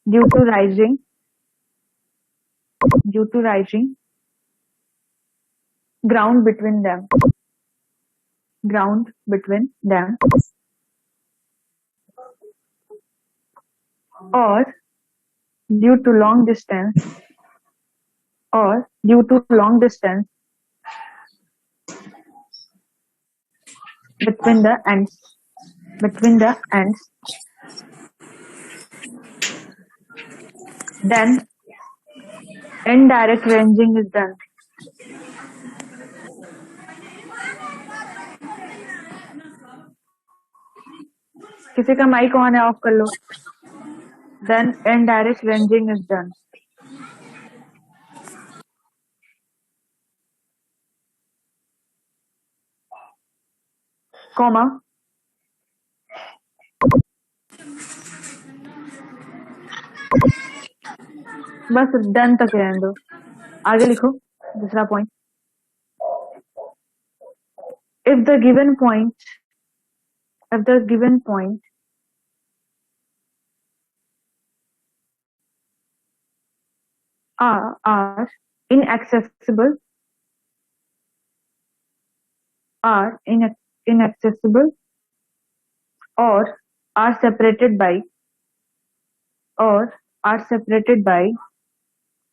due to rising ground between them, or due to long distance between the ends, then indirect ranging is done. किसी का mic on है, of कर लो. Then indirect ranging is done. Comma. बस done तक रहने दो. आगे लिखो दूसरा point. If the given point are inaccessible or are separated by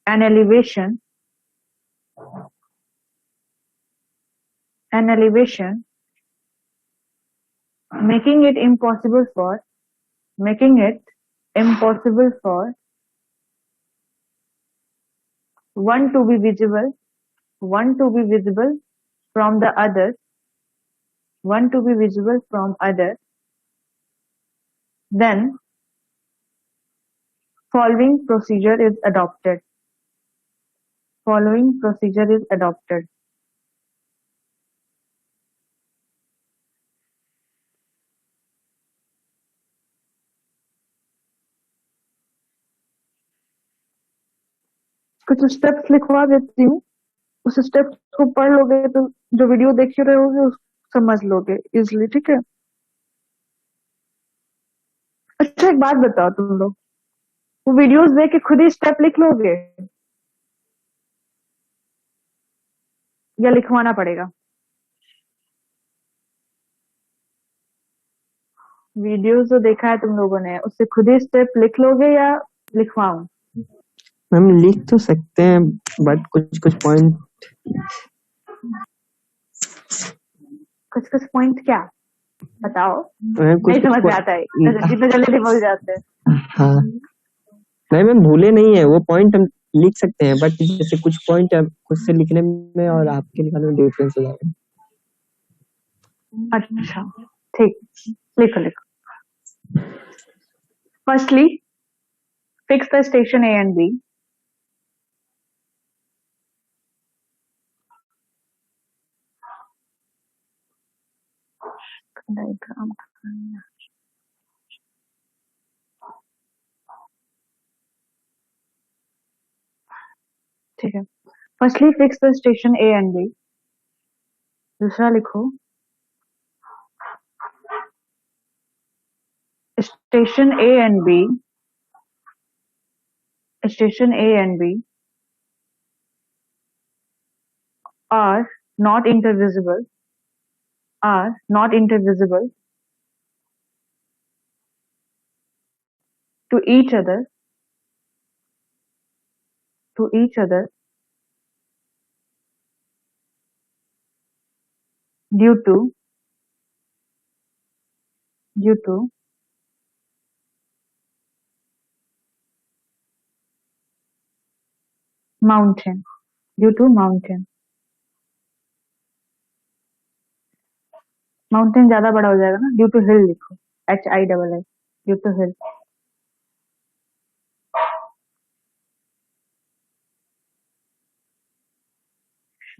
an elevation making it impossible for one to be visible from the other, then following procedure is adopted. कुछ steps लिखवा देती हूँ. उस स्टेप्स को पढ़ लोगे तो जो वीडियो देख रहे होगे उसको समझ लोगे इजिली. ठीक है. अच्छा एक बात बताओ, तुम लोग वो वीडियोस देख के खुद ही स्टेप लिख लोगे या लिखवाना पड़ेगा? वीडियोस जो देखा है तुम लोगों ने उससे खुद ही स्टेप लिख लोगे या लिखवाऊं? हम लिख तो सकते हैं बट कुछ पॉइंट क्या बताओ. नहीं समझ में आता है, जितना जल्दी भूल जाते हैं. हाँ नहीं मैम, भूले नहीं है वो पॉइंट, हम लिख सकते हैं बट जैसे कुछ पॉइंट खुद से लिखने में और आपके लिखने में डिफरेंस हो जाएगा. अच्छा ठीक, लिखो. Firstly fix the station A and B. ठीक है. Firstly fix the station A and B. दूसरा लिखो station A and B are not intervisible to each other due to mountain. Mountain ज्यादा बड़ा हो जाएगा ना. ड्यू टू हिल लिखो, HILL, ड्यू टू हिल.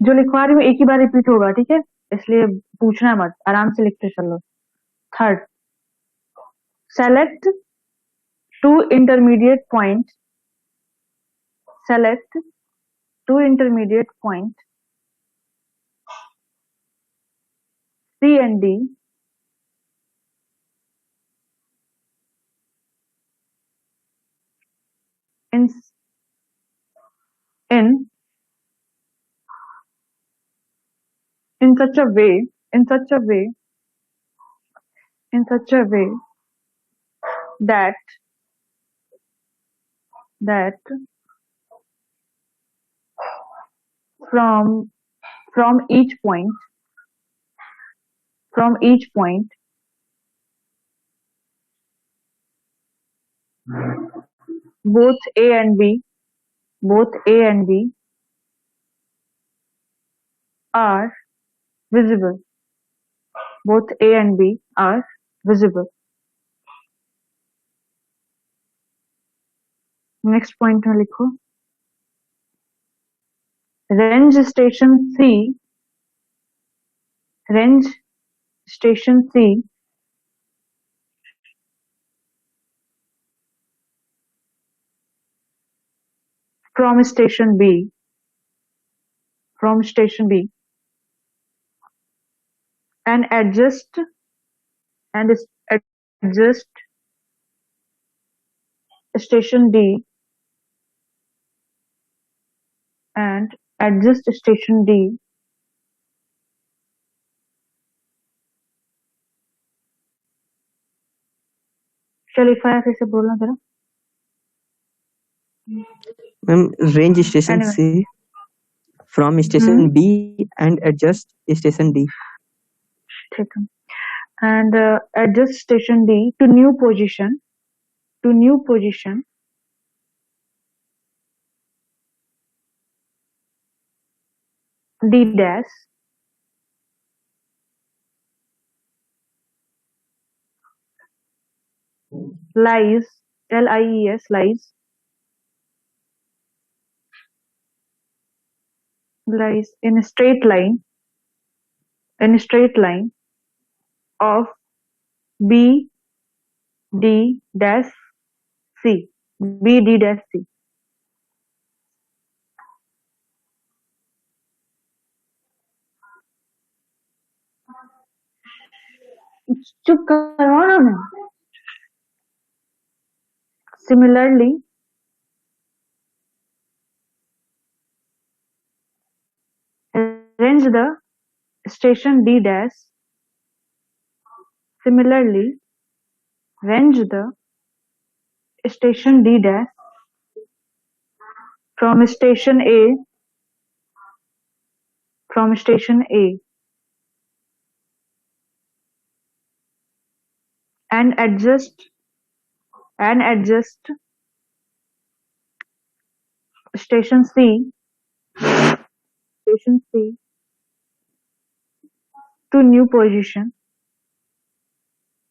जो लिखवा रही हूँ एक ही बार रिपीट होगा, ठीक है, इसलिए पूछना मत, आराम से लिखते चलो. Third, select two intermediate point C and D in in in such a way in such a way in such a way that that from from each point from each point both A and B both A and B are visible. Both A and B are visible. Next point में लिखो range station C range station C from station B and adjust station D and adjust station D क्या लिखा है फिर से बोलना जरा ma'am range station Anyway. C from station B and adjust station D ठीक है and adjust station D to new position D dash lies LIES lies in a straight line of B D dash C B D dash C चुप करवाओ ना मैं similarly arrange the station D dash similarly range the station D dash from station A and adjust station C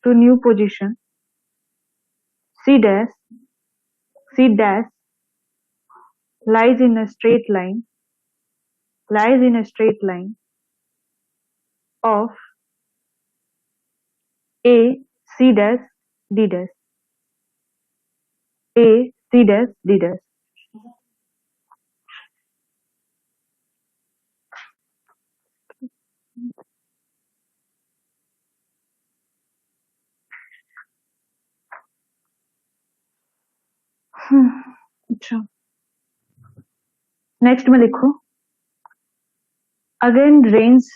to new position C dash lies in a straight line of A C dash D dash A C dash D dash अच्छा next में लिखो again range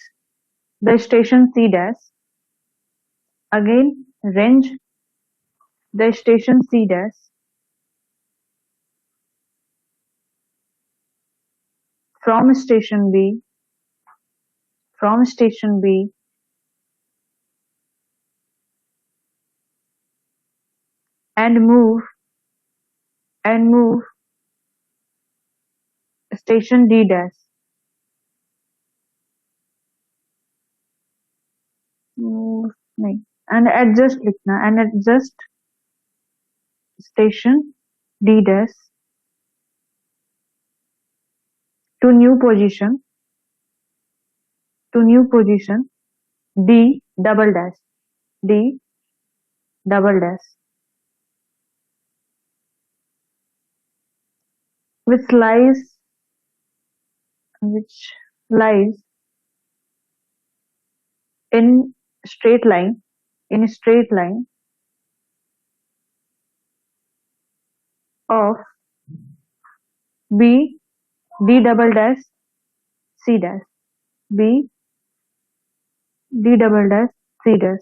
the station C dash again range the station C dash from station B and move station D dash नहीं and adjust लिखना and adjust station D dash to new position D double dash which lies in straight line of B D double dash C dash. B D double dash C dash.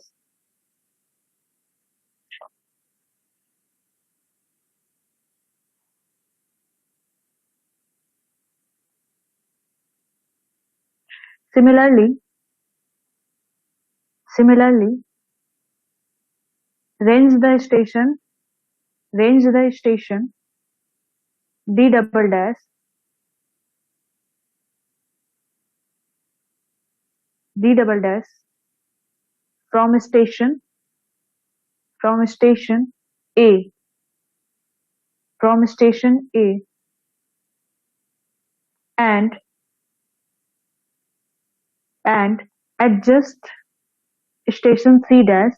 Similarly, range the station D double dash from station A and adjust station C dash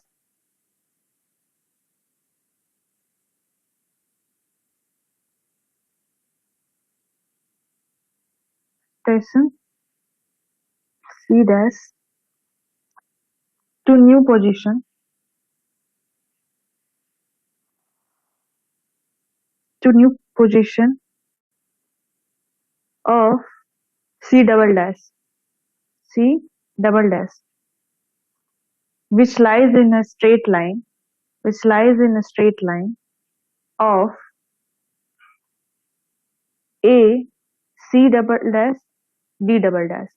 station C dash to new position of C double dash which lies in a straight line of A C double dash D double dash.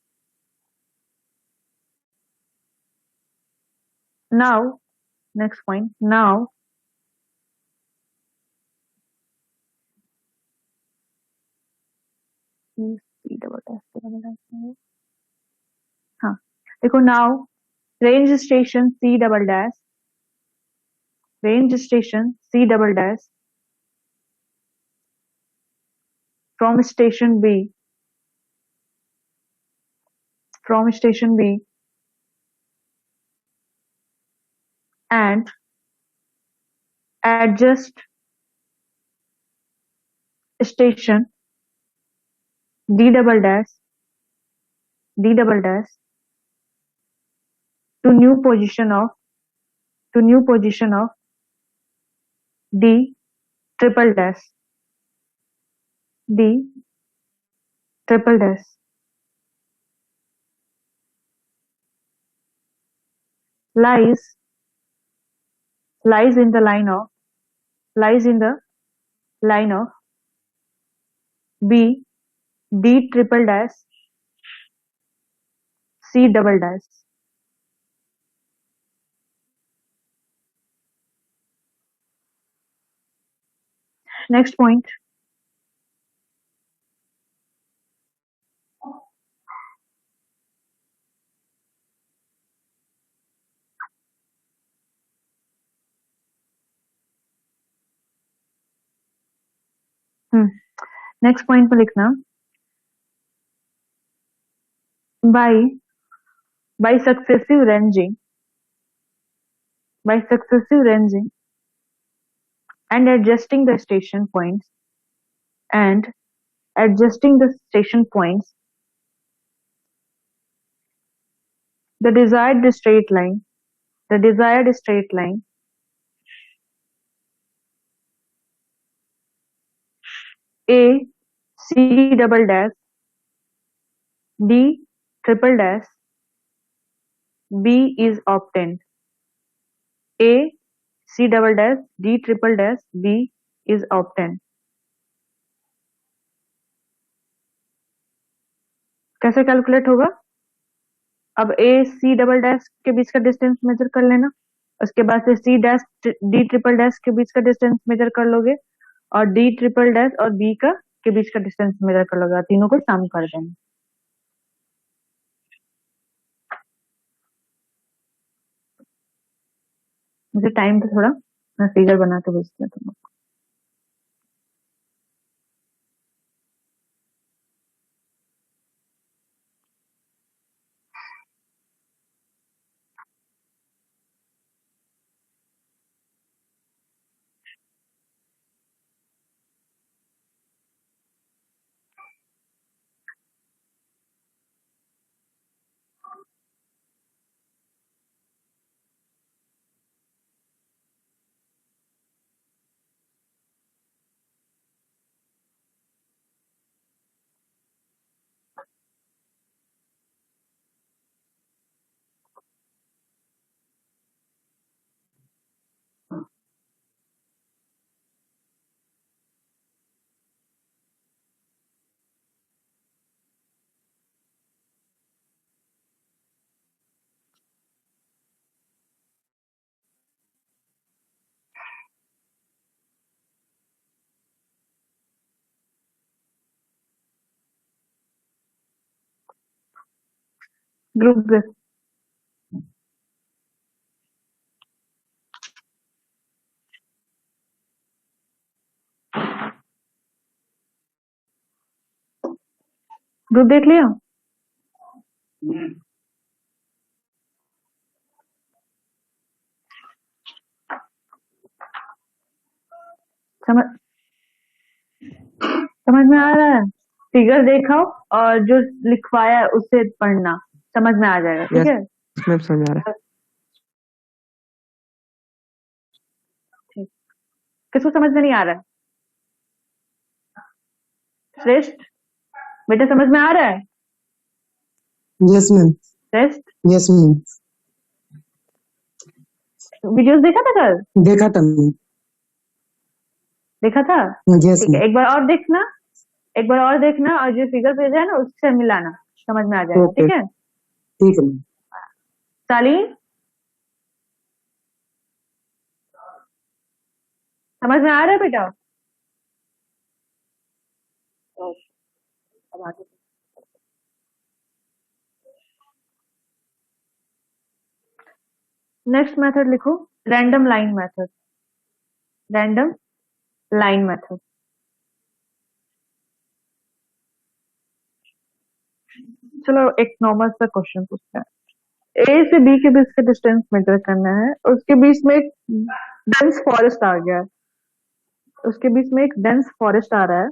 Now, next point. Now, C double dash. हाँ, देखो now range station C double dash from station B and adjust station D double dash to new position of D triple dash lies in the line of B D triple dash C double dash. Next point. Next point पे लिखना by successive ranging and adjusting the station points the desired straight line A C double dash D triple dash B is obtained. A C double dash D triple dash B is obtained. कैसे calculate होगा? अब A C double dash के बीच का distance measure कर लेना, उसके बाद से C dash D triple dash के बीच का डिस्टेंस मेजर कर लोगे और D ट्रिपल डैश और B का के बीच का डिस्टेंस मेजर कर लोगे, तीनों को सम कर देंगे. मुझे टाइम पे थोड़ा मैं फिगर बना के भेजती हूँ तुम. ग्रुप देख, ग्रुप देख लिया? समझ समझ में आ रहा है? फिगर देखो और जो लिखवाया है उसे पढ़ना, समझ में आ जाएगा, ठीक है? मैम समझ आ रहा है। ठीक, किसको समझ में नहीं आ रहा है? श्रेष्ठ, बेटा समझ में आ रहा है? Yes ma'am. श्रेष्ठ, यस मैम। वीडियोस देखा था कल? देखा था मैम। देखा था? यस ठीक है, मैम। एक बार और देखना, एक बार और देखना, और जो फिगर भेजा है ना उससे मिलाना, समझ में आ जाएगा, ओके। ठीक है? ठीक है मैम। सालीन, समझ में आ रहा है बेटा? अब आगे। नेक्स्ट मेथड लिखो, random line method. Random line method. चलो एक नॉर्मल सा क्वेश्चन पूछते हैं। ए से बी के बीच का डिस्टेंस मेजर करना है, उसके बीच में एक डेंस फॉरेस्ट आ गया है, उसके बीच में एक डेंस फॉरेस्ट आ रहा है,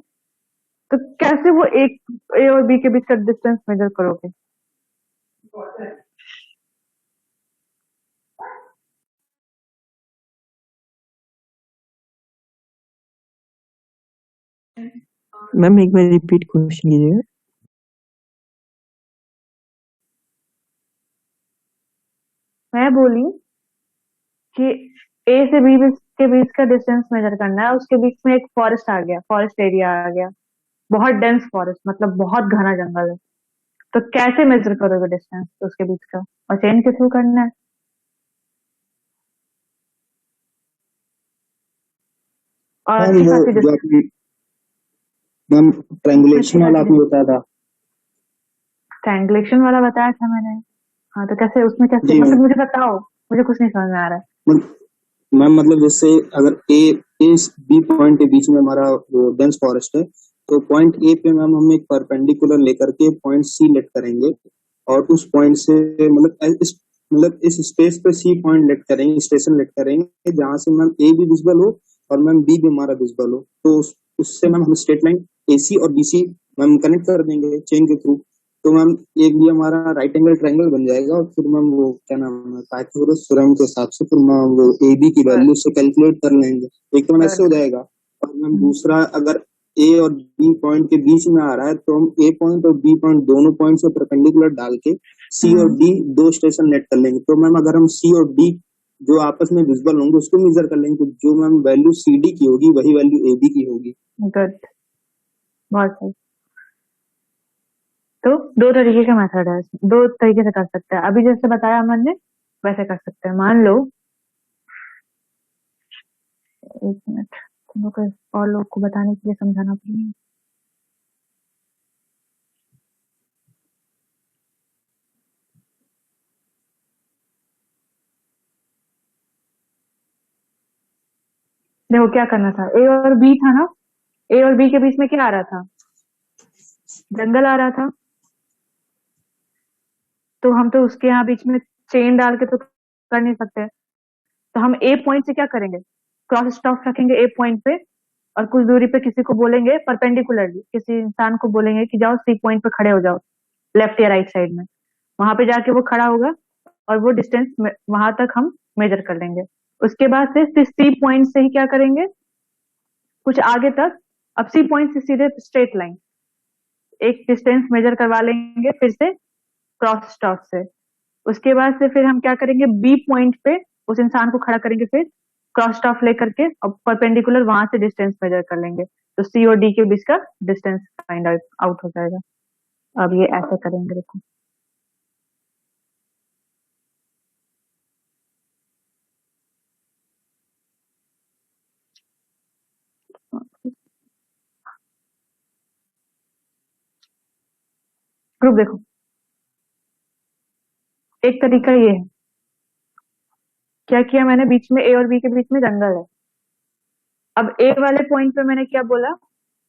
तो कैसे वो एक ए और बी के बीच का डिस्टेंस मेजर करोगे? मैम एक बार रिपीट क्वेश्चन कीजिएगा। मैं बोली कि ए से बी के बीच का डिस्टेंस मेजर करना है, उसके बीच में एक फॉरेस्ट आ गया, फॉरेस्ट एरिया आ गया, बहुत डेंस फॉरेस्ट, मतलब बहुत घना जंगल है, तो कैसे मेजर करोगे डिस्टेंस उसके बीच का, और चेन के थ्रू करना है? और मैम अच्छी वो खासी जो डिस्टेंस। आपने मैम ट्रायंगुलेशन वाला आपने बताया था। ट्रायंगुलेशन वाला बताया था मैंने। हाँ, तो कैसे, उसमें कैसे, जी मतलब मैम। मुझे बताओ, मुझे कुछ नहीं समझ में आ रहा है। मैम मतलब जैसे अगर ए बी पॉइंट के बीच में हमारा वो डेंस फॉरेस्ट है, तो पॉइंट ए पे मैम हम एक परपेंडिकुलर लेकर के पॉइंट सी लेट करेंगे, और उस पॉइंट से मतलब इस स्पेस पे सी पॉइंट लेट करेंगे, स्टेशन लेट करेंगे, जहां से मैम ए भी विजिबल हो और मैम बी भी हमारा विजिबल हो, तो उससे मैम हम स्ट्रेट लाइन एसी और बीसी मैम कनेक्ट कर देंगे चेन के थ्रू। तो मैम एक भी हमारा राइट एंगल ट्रायंगल बन जाएगा, और फिर मैम वो क्या नाम है पाइथागोरस थ्योरम के हिसाब से फिर मैम वो ए बी की वैल्यू से कैलकुलेट कर लेंगे, एक तो मैम ऐसे हो जाएगा। और मैम दूसरा, अगर ए और बी पॉइंट के बीच में आ रहा है, तो हम ए पॉइंट और बी पॉइंट दोनों पॉइंट से परपेंडिकुलर डाल के सी और डी दो स्टेशन नेट कर लेंगे। तो मैम अगर हम सी और डी जो आपस में विजिबल होंगे उसको मेजर कर लेंगे, तो जो मैम वैल्यू सी डी की होगी वही वैल्यू ए बी की होगी। गुड, बहुत सही। तो दो तरीके का मेथड है, दो तरीके से कर सकते हैं, अभी जैसे बताया अमन ने वैसे कर सकते हैं। मान लो, एक मिनट, तुम लोग को और लोग को बताने के लिए समझाना पड़ेगा। देखो क्या करना था, ए और बी था ना, ए और बी के बीच में क्या आ रहा था? जंगल आ रहा था, तो हम तो उसके यहाँ बीच में चेन डाल के तो कर नहीं सकते, तो हम ए पॉइंट से क्या करेंगे, क्रॉस स्टॉक रखेंगे ए पॉइंट पे, और कुछ दूरी पे किसी को बोलेंगे परपेंडिकुलरली, किसी इंसान को बोलेंगे कि जाओ सी पॉइंट पे खड़े हो जाओ, लेफ्ट या राइट साइड में, वहां पे जाके वो खड़ा होगा, और वो डिस्टेंस वहां तक हम मेजर कर लेंगे। उसके बाद से फिर सी पॉइंट से ही क्या करेंगे, कुछ आगे तक, अब सी पॉइंट से सीधे स्ट्रेट लाइन एक डिस्टेंस मेजर करवा लेंगे फिर से क्रॉस स्टॉक से। उसके बाद से फिर हम क्या करेंगे, बी पॉइंट पे उस इंसान को खड़ा करेंगे, फिर क्रॉस स्टॉक लेकर के और परपेंडिकुलर वहां से डिस्टेंस मेजर कर लेंगे, तो सी और डी के बीच का डिस्टेंस फाइंड आउट हो जाएगा। अब ये ऐसे करेंगे, देखो। ग्रुप देखो, एक तरीका ये है, क्या किया मैंने, बीच में ए और बी के बीच में जंगल है। अब ए वाले पॉइंट पे मैंने क्या बोला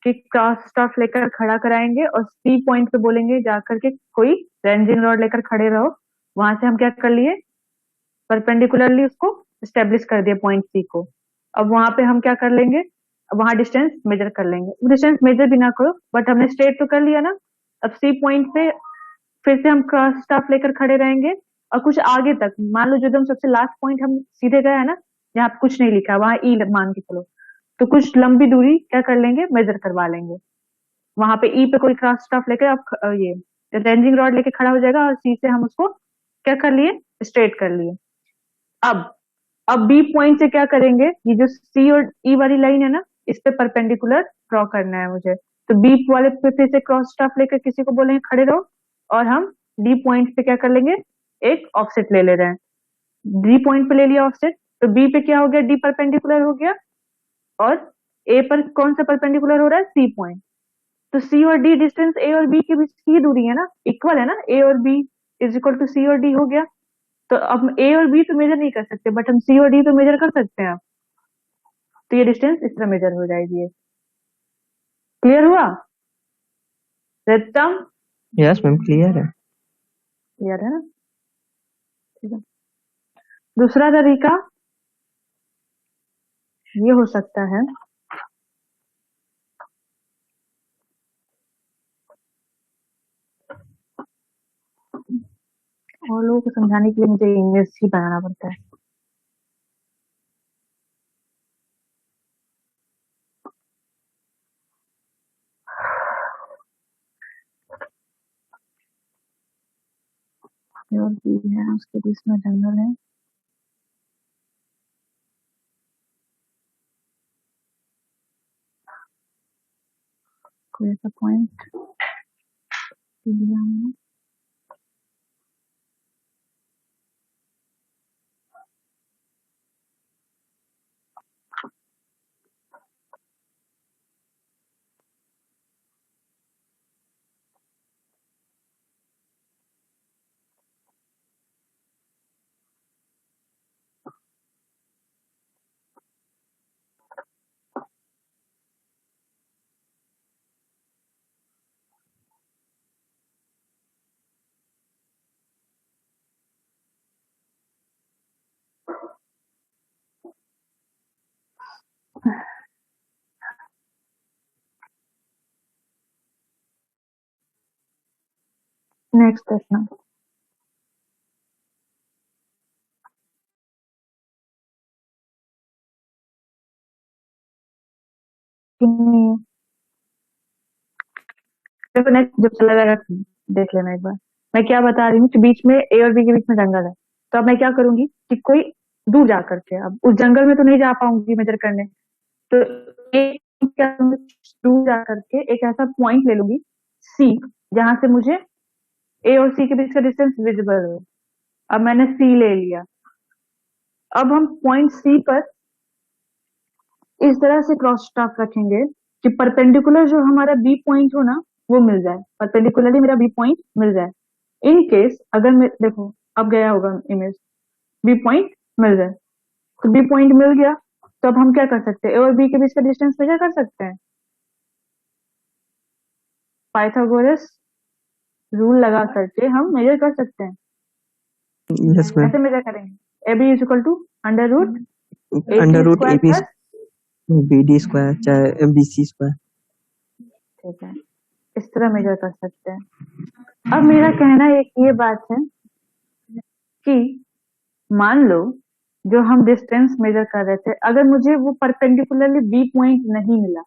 कि क्रॉस स्टॉफ लेकर खड़ा कराएंगे, और सी पॉइंट पे बोलेंगे जाकर के कोई रेंजिंग रॉड लेकर खड़े रहो। वहां से हम क्या कर लिए, परपेंडिकुलरली उसको स्टेब्लिश कर दिए पॉइंट सी को। अब वहां पे हम क्या कर लेंगे, वहां डिस्टेंस मेजर कर लेंगे। डिस्टेंस मेजर भी ना करो, बट हमने स्ट्रेट तो कर लिया ना। अब सी पॉइंट पे फिर से हम क्रॉस स्टॉफ लेकर खड़े रहेंगे, और कुछ आगे तक, मान लो जो एकदम सबसे लास्ट पॉइंट हम सीधे गए है ना, जहाँ पे कुछ नहीं लिखा है, वहां ई मान के चलो, तो कुछ लंबी दूरी क्या कर लेंगे, मेजर करवा लेंगे। वहां पे ई पे कोई क्रॉस स्टॉफ लेकर आप ये रेंजिंग रॉड लेके खड़ा हो जाएगा, और सी से हम उसको क्या कर लिए, स्ट्रेट कर लिए। अब बी पॉइंट से क्या करेंगे, ये जो सी और ई वाली लाइन है ना, इस पे परपेंडिकुलर ड्रॉ करना है मुझे। तो बी वाले पे फिर से क्रॉस स्टॉफ लेकर किसी को बोलेंगे खड़े रहो, और हम डी पॉइंट पे क्या कर लेंगे, एक ऑफसेट ले रहे हैं। डी पॉइंट पे ले लिया ऑफसेट, तो बी पे क्या हो गया, डी परपेंडिकुलर हो गया, और ए पर कौन सा परपेंडिकुलर हो रहा है, सी पॉइंट। तो सी और डी डिस्टेंस ए और बी के बीच की दूरी है ना, इक्वल है ना, ए और बी इज इक्वल टू सी और डी हो गया। तो अब ए और बी तो मेजर नहीं कर सकते, बट हम सी और डी तो मेजर कर सकते हैं। तो ये डिस्टेंस इस तरह मेजर हो जाएगी। क्लियर हुआ रेतम? यस मैम क्लियर है। क्लियर है ना, ठीक है। दूसरा तरीका ये हो सकता है, और लोगों को समझाने के लिए मुझे इंग्लिश ही बनाना पड़ता है। और भी है, उसके बीच में जंगल है। कोई ऐसा पॉइंट लिया हमने, नेक्स्ट प्रश्न। देखो नेक्स्ट जब चला जाएगा देख लेना एक बार। मैं क्या बता रही हूँ कि बीच में ए और बी के बीच में जंगल है, तो अब मैं क्या करूंगी कि कोई दूर जा करके, अब उस जंगल में तो नहीं जा पाऊंगी मेजर करने, तो एक क्या करूंगी, दूर जा करके एक ऐसा पॉइंट ले लूंगी सी, जहां से मुझे ए और सी के बीच का डिस्टेंस विजिबल हो। अब मैंने सी ले लिया। अब हम पॉइंट सी पर इस तरह से क्रॉस स्टॉप रखेंगे कि परपेंडिकुलर जो हमारा बी पॉइंट हो ना, वो मिल जाए, परपेंडिकुलरली मेरा बी पॉइंट मिल जाए। इन केस अगर मैं देखो, अब गया होगा इमेज, बी पॉइंट मिल जाए, तो बी पॉइंट मिल गया, तो अब हम क्या कर सकते हैं, ए और बी के बीच का डिस्टेंस मेजर कर सकते हैं। पाइथागोरस रूल लगा करके हम मेजर कर सकते हैं। Yes ma'am. कैसे मेजर करेंगे, A B is equal to under root A B B D square चाहे बी सी स्क्वायर। ठीक है, इस तरह मेजर कर सकते हैं। अब मेरा कहना एक ये बात है कि मान लो जो हम डिस्टेंस मेजर कर रहे थे, अगर मुझे वो परपेंडिकुलरली बी पॉइंट नहीं मिला,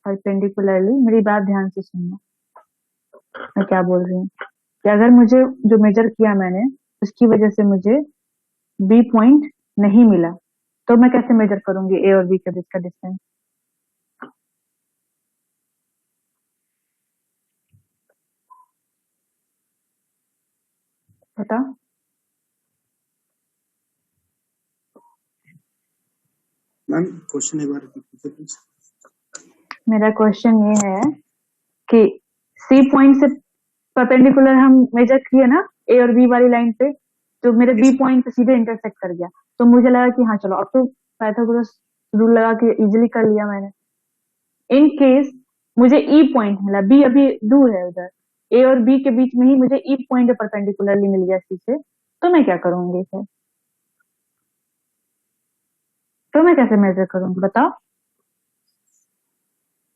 परपेंडिकुलरली, मेरी बात ध्यान से सुनना, मैं क्या बोल रही हूँ, कि अगर मुझे जो मेजर किया मैंने उसकी वजह से मुझे बी पॉइंट नहीं मिला, तो मैं कैसे मेजर करूंगी ए और बी के बीच का डिस्टेंस? बता। मैम क्वेश्चन एक बार रिपीट कीजिए प्लीज। मेरा क्वेश्चन ये है कि सी पॉइंट से परपेंडिकुलर हम मेजर किए ना, ए और बी वाली लाइन पे, तो मेरे बी पॉइंट पे सीधे इंटरसेक्ट कर गया। तो मुझे लगा कि हाँ चलो अब तो पाइथागोरस रूल लगा के इजिली कर लिया मैंने। इन केस मुझे ई पॉइंट मिला, बी अभी दूर है उधर, ए और बी के बीच में ही मुझे ई पॉइंट परपेंडिकुलरली मिल गया सी से, तो मैं क्या करूंगी फिर? तो मैं कैसे मेजर करूंगी बताओ?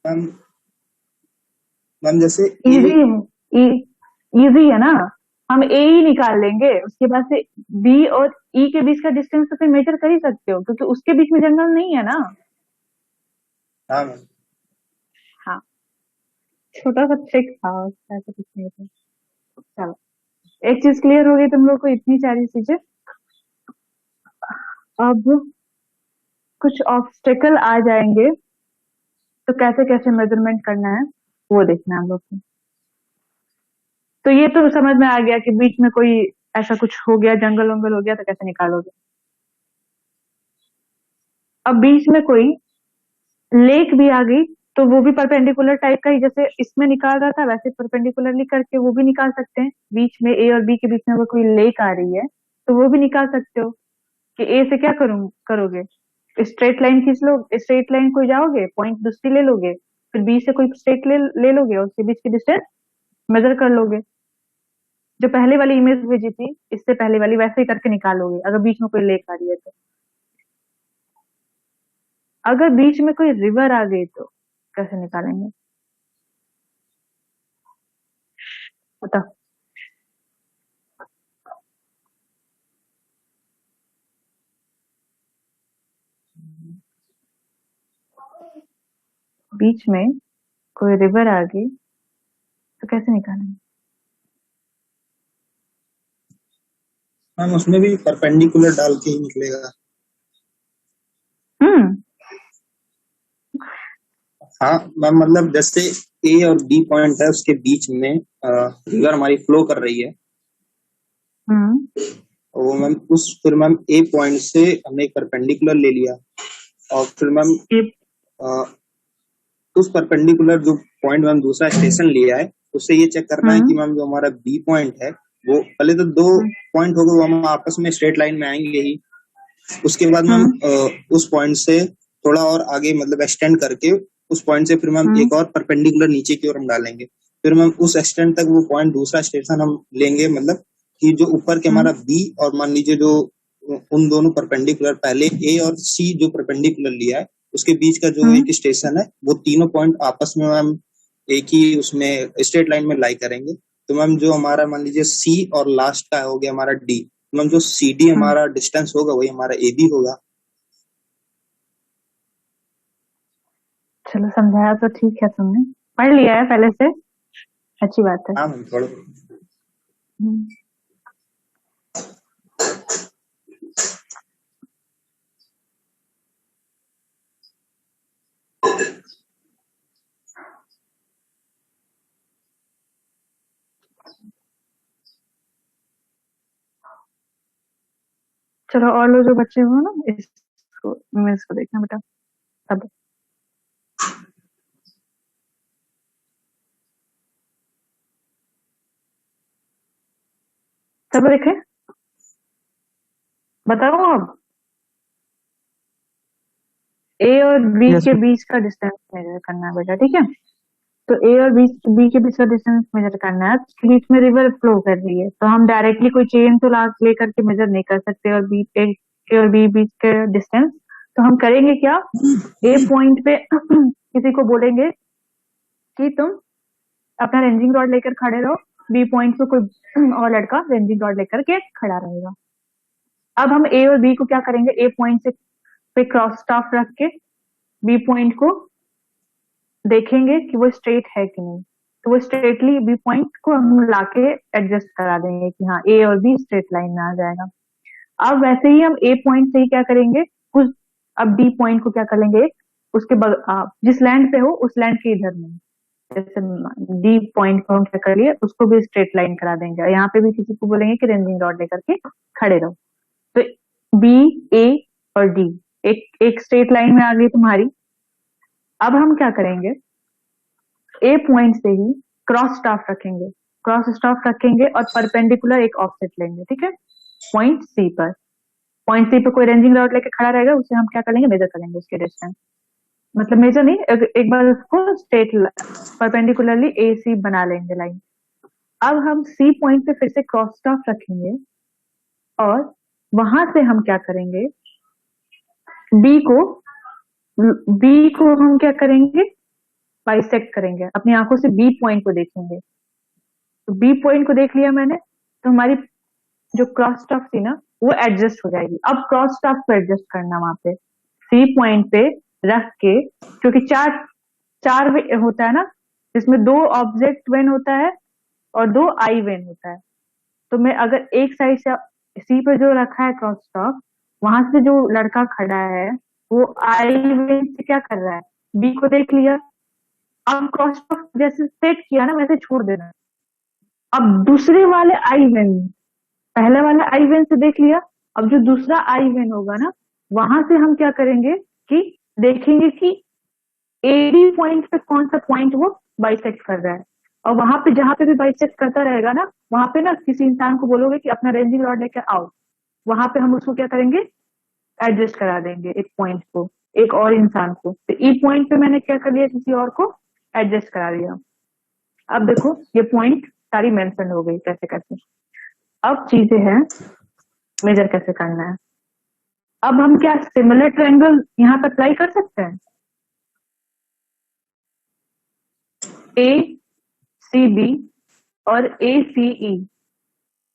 मैम मैम जैसे इजी है, इजी है ना, हम ए ही निकाल लेंगे, उसके बाद से बी और ई के बीच का डिस्टेंस तो फिर मेजर कर ही सकते हो, क्योंकि उसके बीच में जंगल नहीं है ना। हाँ मैम, हाँ, छोटा सा ट्रिक था उसका, ऐसा कुछ नहीं था। चलो, एक चीज क्लियर हो गई तुम लोग को, इतनी सारी चीजें। अब कुछ ऑब्स्टेकल आ जाएंगे, तो कैसे कैसे मेजरमेंट करना है वो देखना है हम लोग को। तो ये तो समझ में आ गया कि बीच में कोई ऐसा कुछ हो गया, जंगल वंगल हो गया, तो कैसे निकालोगे। अब बीच में कोई लेक भी आ गई, तो वो भी परपेंडिकुलर टाइप का ही, जैसे इसमें निकाल रहा था वैसे परपेंडिकुलरली करके वो भी निकाल सकते हैं। बीच में ए और बी के बीच में अगर कोई लेक आ रही है तो वो भी निकाल सकते हो कि ए से क्या करोगे, स्ट्रेट लाइन खींच लो, स्ट्रेट लाइन कोई जाओगे, पॉइंट दूसरी ले लोगे, फिर बी से कोई स्ट्रेट ले लोगे और उसके बीच की डिस्टेंस मेजर कर लोगे। जो पहले वाली इमेज भेजी थी इससे पहले वाली, वैसे ही करके निकालोगे अगर बीच में कोई लेक आ रही है तो। अगर बीच में कोई रिवर आ गई तो कैसे निकालेंगे बताओ? बीच में कोई रिवर आ गई तो कैसे निकालेंगे? मैम उसमें भी परपेंडिकुलर डाल के ही निकलेगा। हम्म हाँ मैम, मतलब जैसे ए और बी पॉइंट है उसके बीच में रिवर हमारी फ्लो कर रही है, हम्म और वो मैम फिर मैम ए पॉइंट से हमने एक परपेंडिकुलर ले लिया, और फिर मैम उस परपेंडिकुलर जो पॉइंट मैम दूसरा स्टेशन लिया है, उससे ये चेक करना है कि मैम जो हमारा बी पॉइंट है, वो पहले तो दो पॉइंट हो गए, वो हम आपस में स्ट्रेट लाइन में आएंगे ही। उसके बाद मैम उस पॉइंट से थोड़ा और आगे मतलब एक्सटेंड करके उस पॉइंट से फिर मैम एक और परपेंडिकुलर नीचे की ओर हम डालेंगे। फिर मैम उस एक्सटेंड तक वो पॉइंट दूसरा स्टेशन हम लेंगे, मतलब कि जो ऊपर के हमारा बी और मान लीजिए जो उन दोनों परपेंडिकुलर पहले ए और सी जो परपेंडिकुलर लिया है उसके बीच का जो एक स्टेशन है, वो तीनों पॉइंट आपस में मैम एक ही उसमें स्ट्रेट लाइन में लाई करेंगे। तो मैम जो हमारा मान लीजिए सी और लास्ट का हो गया हमारा डी, मैम जो सी डी हमारा डिस्टेंस होगा वही हमारा ए बी होगा। चलो, समझाया तो ठीक है, तुमने पढ़ लिया है पहले से, अच्छी बात है। हाँ मैम, थोड़ा चलो, और लोग जो बच्चे हो ना इसको इमेज को देखना बेटा। अब सब देखे, बताओ अब ए और बी Yes, के बीच का डिस्टेंस मेजर करना है बेटा, ठीक है? तो ए और बी के बीच का डिस्टेंस मेजर करना है, तो बीच में रिवर फ्लो कर रही है, तो हम डायरेक्टली कोई चेन तो लेकर के मेजर नहीं कर सकते, और ए और बी बीच के डिस्टेंस। तो हम करेंगे क्या, ए पॉइंट पे किसी को बोलेंगे कि तुम अपना रेंजिंग रॉड लेकर खड़े रहो, बी पॉइंट पे कोई और लड़का रेंजिंग रॉड लेकर के खड़ा रहेगा। अब हम ए और बी को क्या करेंगे, ए पॉइंट से पे क्रॉस स्टाफ रख के बी पॉइंट को देखेंगे कि वो स्ट्रेट है कि नहीं, तो वो स्ट्रेटली बी पॉइंट को हम लाके एडजस्ट करा देंगे कि हाँ ए और बी स्ट्रेट लाइन में आ जाएगा। अब वैसे ही हम ए पॉइंट से ही क्या करेंगे, कुछ अब डी पॉइंट को क्या कर लेंगे, उसके जिस लैंड पे हो उस लैंड के इधर में, जैसे डी पॉइंट को हम क्या कर लिए, उसको भी स्ट्रेट लाइन करा देंगे। यहाँ पे भी किसी को बोलेंगे कि रेंजिंग रॉड लेकर के खड़े रहो, तो बी, ए और डी एक स्ट्रेट लाइन में आ गई तुम्हारी। अब हम क्या करेंगे, ए पॉइंट से ही क्रॉस स्टाफ रखेंगे, क्रॉस स्टॉक रखेंगे और परपेंडिकुलर एक ऑफसेट लेंगे, ठीक है, पॉइंट सी पर। पॉइंट सी पे कोई रेंजिंग रॉड लेके खड़ा रहेगा, उसे हम क्या करेंगे, मेजर करेंगे उसके डिस्टेंस, मतलब मेजर नहीं, एक बार उसको स्ट्रेट परपेंडिकुलरली ए सी बना लेंगे लाइन। अब हम सी पॉइंट पे फिर से क्रॉस स्टॉक रखेंगे और वहां से हम क्या करेंगे, बी को हम क्या करेंगे, बाइसेक्ट करेंगे, अपनी आंखों से बी पॉइंट को देखेंगे। तो बी पॉइंट को देख लिया मैंने, तो हमारी जो क्रॉस स्टॉक थी ना वो एडजस्ट हो जाएगी। अब क्रॉस स्टॉक को एडजस्ट करना वहां पे सी पॉइंट पे रख के, क्योंकि चार होता है ना, जिसमें 2 ऑब्जेक्ट वेन होता है और 2 आई वेन होता है। तो मैं अगर एक साइड से सी पे जो रखा है क्रॉस स्टॉक, वहां से जो लड़का खड़ा है वो आई वेन से क्या कर रहा है, बी को देख लिया। अब क्रॉस स्टॉक जैसे सेट किया ना वैसे छोड़ देना। अब दूसरे वाले आई वेन, पहले वाले आई वेन से देख लिया, अब जो दूसरा आई वेन होगा ना, वहां से हम क्या करेंगे कि देखेंगे कि एडी पॉइंट पे कौन सा पॉइंट वो बाइसेक्ट कर रहा है। और वहां पे जहां पे भी बाइसेक्ट करता रहेगा ना, वहां पे ना किसी इंसान को बोलोगे कि अपना रेंजिंग रॉड लेकर आओ, वहां पे हम उसको क्या करेंगे, एडजस्ट करा देंगे एक पॉइंट को, एक और इंसान को। तो ई पॉइंट पे मैंने क्या कर लिया, किसी और को एडजस्ट करा दिया। अब देखो ये पॉइंट सारी मेंशन हो गई कैसे कैसे। अब चीजें हैं मेजर कैसे करना है। अब हम क्या सिमिलर ट्रायंगल यहाँ पर अप्लाई कर सकते हैं, ए सी बी और ए सी ई,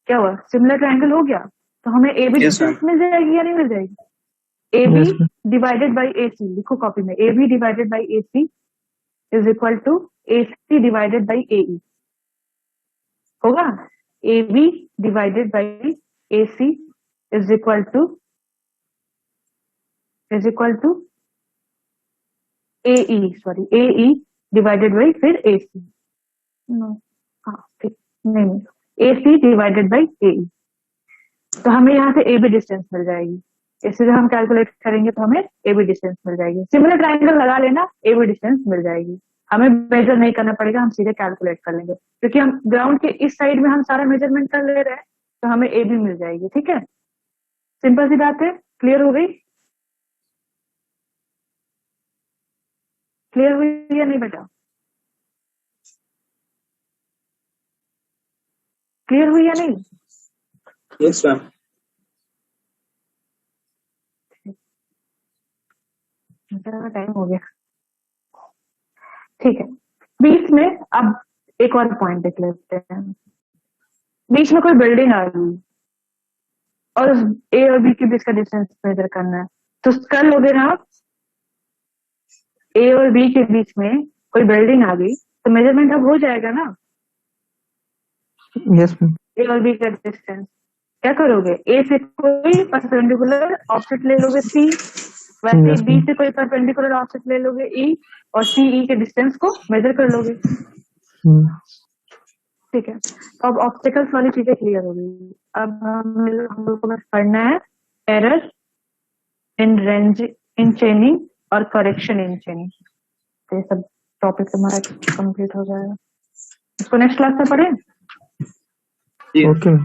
क्या हुआ, सिमिलर ट्रायंगल हो गया। तो हमें ए बी Yes, डिस्टेंस मिल जाएगी या नहीं मिल जाएगी, A Yes, B divided by A C, लिखो कॉपी में, A B divided by A C is equal to A C divided by A E, होगा। A B divided by A C is equal to A E, sorry A E divided by फिर A सी, हाँ ठीक, नहीं, ए C divided by A ई। तो हमें यहाँ से A B distance मिल जाएगी। इससे जब हम कैलकुलेट करेंगे तो हमें ए बी डिस्टेंस मिल जाएगी। सिमिलर ट्रायंगल लगा लेना, ए बी डिस्टेंस मिल जाएगी। हमें मेजर नहीं करना पड़ेगा, हम सीधे कैलकुलेट कर लेंगे, क्योंकि हम ग्राउंड के इस साइड में हम सारा मेजरमेंट कर ले रहे हैं, तो हमें ए बी मिल जाएगी। ठीक है, सिंपल सी बात है, क्लियर हो गई, क्लियर हुई या नहीं बेटा, क्लियर हुई या नहीं? Yes ma'am. टाइम हो गया, ठीक है। बीच में अब एक और पॉइंट देख लेते हैं। बीच में कोई बिल्डिंग आ गई और ए और बी के बीच का डिस्टेंस मेजर करना है, तो कर लोगे ना आप, ए और बी के बीच में कोई बिल्डिंग आ गई तो मेजरमेंट अब हो जाएगा ना। Yes ma'am. ए और बी का डिस्टेंस क्या करोगे, ए से कोई परपेंडिकुलर ऑब्जेक्ट ले लोगे सी, वैसे Yes, बी से कोई परपेंडिकुलर ऑब्जेक्ट ले लोगे ई, और सी ई के डिस्टेंस को मेजर कर लोगे। ठीक है, तो अब ऑब्स्टिकल्स वाली चीजें क्लियर हो गई। अब हम लोग को बस पढ़ना है एरर इन रेंज इन चेनिंग और करेक्शन इन चेनिंग। तो ये सब टॉपिक हमारा कंप्लीट हो जाएगा। इसको नेक्स्ट क्लास में पढ़ें। जी ओके।